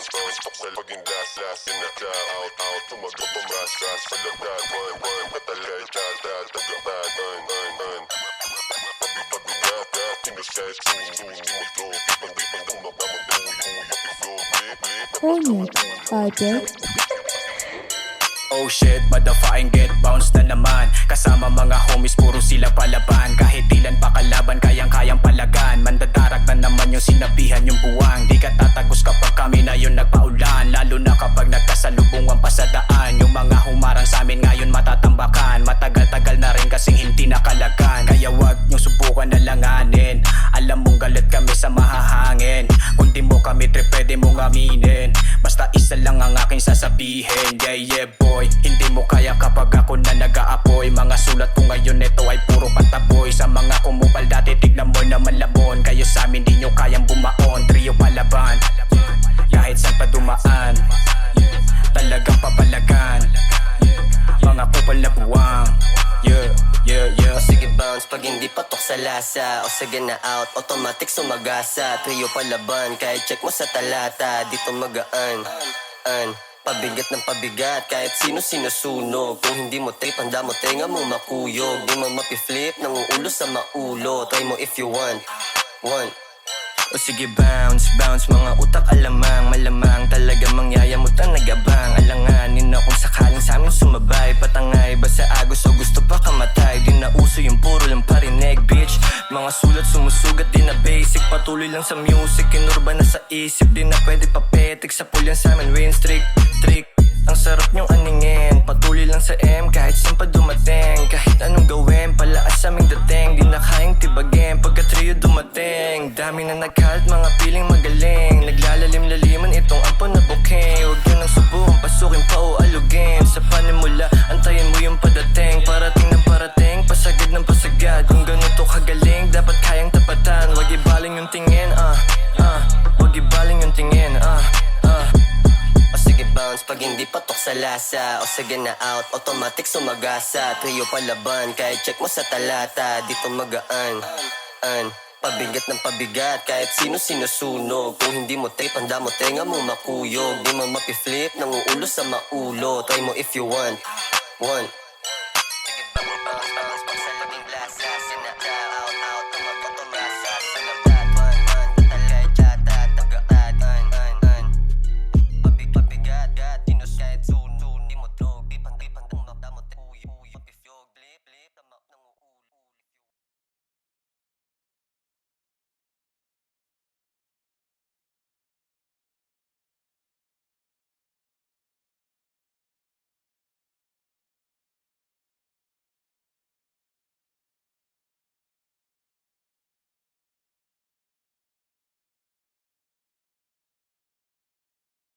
Toksel paging last out tumagot tumasas sa lagdag patalay tatat tagatan pabigat sinasay sumuglo ibang Hornet Project. Oh shit, motherfucking get bounced na naman. Kasama mga homies, puro sila palaban. Kahit ilan pa kalaban, kayang-kayang palagan. Mandadarag na naman yung sinabihan yung buwang. Di ka tatagos kapag kami na yun nagpaulan. Lalo na kapag nagkasalubungan pa sa daan. Yung mga humarang sa amin ngayon matatambakan. Matagal-tagal na rin kasing hindi nakalagan. Kaya wag nyo subukan na langanin. Alam mong galit kami sa mahahangin. Kung di mo kami trip, pwede mong aminin. Basta isa lang ang aking sasabihin. Yeah boy, hindi mo kaya kapag ako na nag-aapoy. Mga sulat ko ngayon ito ay puro pataboy. Sa mga kumupal dati tignan mo naman labon. Kayo sa amin di nyo kayang bumaon. Trio palaban, kahit saan pa dumaan. Talagang papalagan, mga kupal na buwang. Yeah. O sige bounce pag hindi patok sa lasa. O sige na out, automatic sumagasa. Trio palaban, kahit check mo sa talata. Dito magaan, pabigat ng pabigat, kahit sino sinusunog. Kung hindi mo trip, handa mo tenga mo makuyog. Di mo mapiflip, nanguulo sa maulo. Try mo if you want. O sige bounce, mga utak alamang. Malamang talaga mangyayamot ang nagabang. Alanganin na kung sakaling sa amin sumabay. Patangay ba sa agos o gusto pa kamatay? Di na uso yung puro lang parinig bitch. Mga sulat sumusugat di na basic. Patuloy lang sa music, kinurba na sa isip. Di na pwede papetik sa pulyan sa amin win streak. Ang sarap niyong aningin, patuloy lang sa M kahit saan pa dumating. Kahit anong gawin, palaas sa aming dating. Di na kayang tibagin pagka trio dumating. Dami na nagkalat, mga piling magaling. Naglalalim-laliman itong ampo na booking. Huwag yun ang subukan, pasukin pa o alugin. Sa panimula, antayin mo yung padating. Parating ng parating, pasagad ng pasagad. Kung ganito kagaling, dapat kayang tapatan. Huwag ibaling yung tingin, huwag ibaling yung tingin, O sige bounce pag hindi patok sa lasa. O sige na out, automatic sumagasa. Trio palaban, kahit check mo sa talata. Dito magaan, pabigat ng pabigat, kahit sino sinusunog. Kung hindi mo trip, handa mo tenga mo makuyog. Di mo mapiflip, nanguulo sa maulo. Try mo if you want.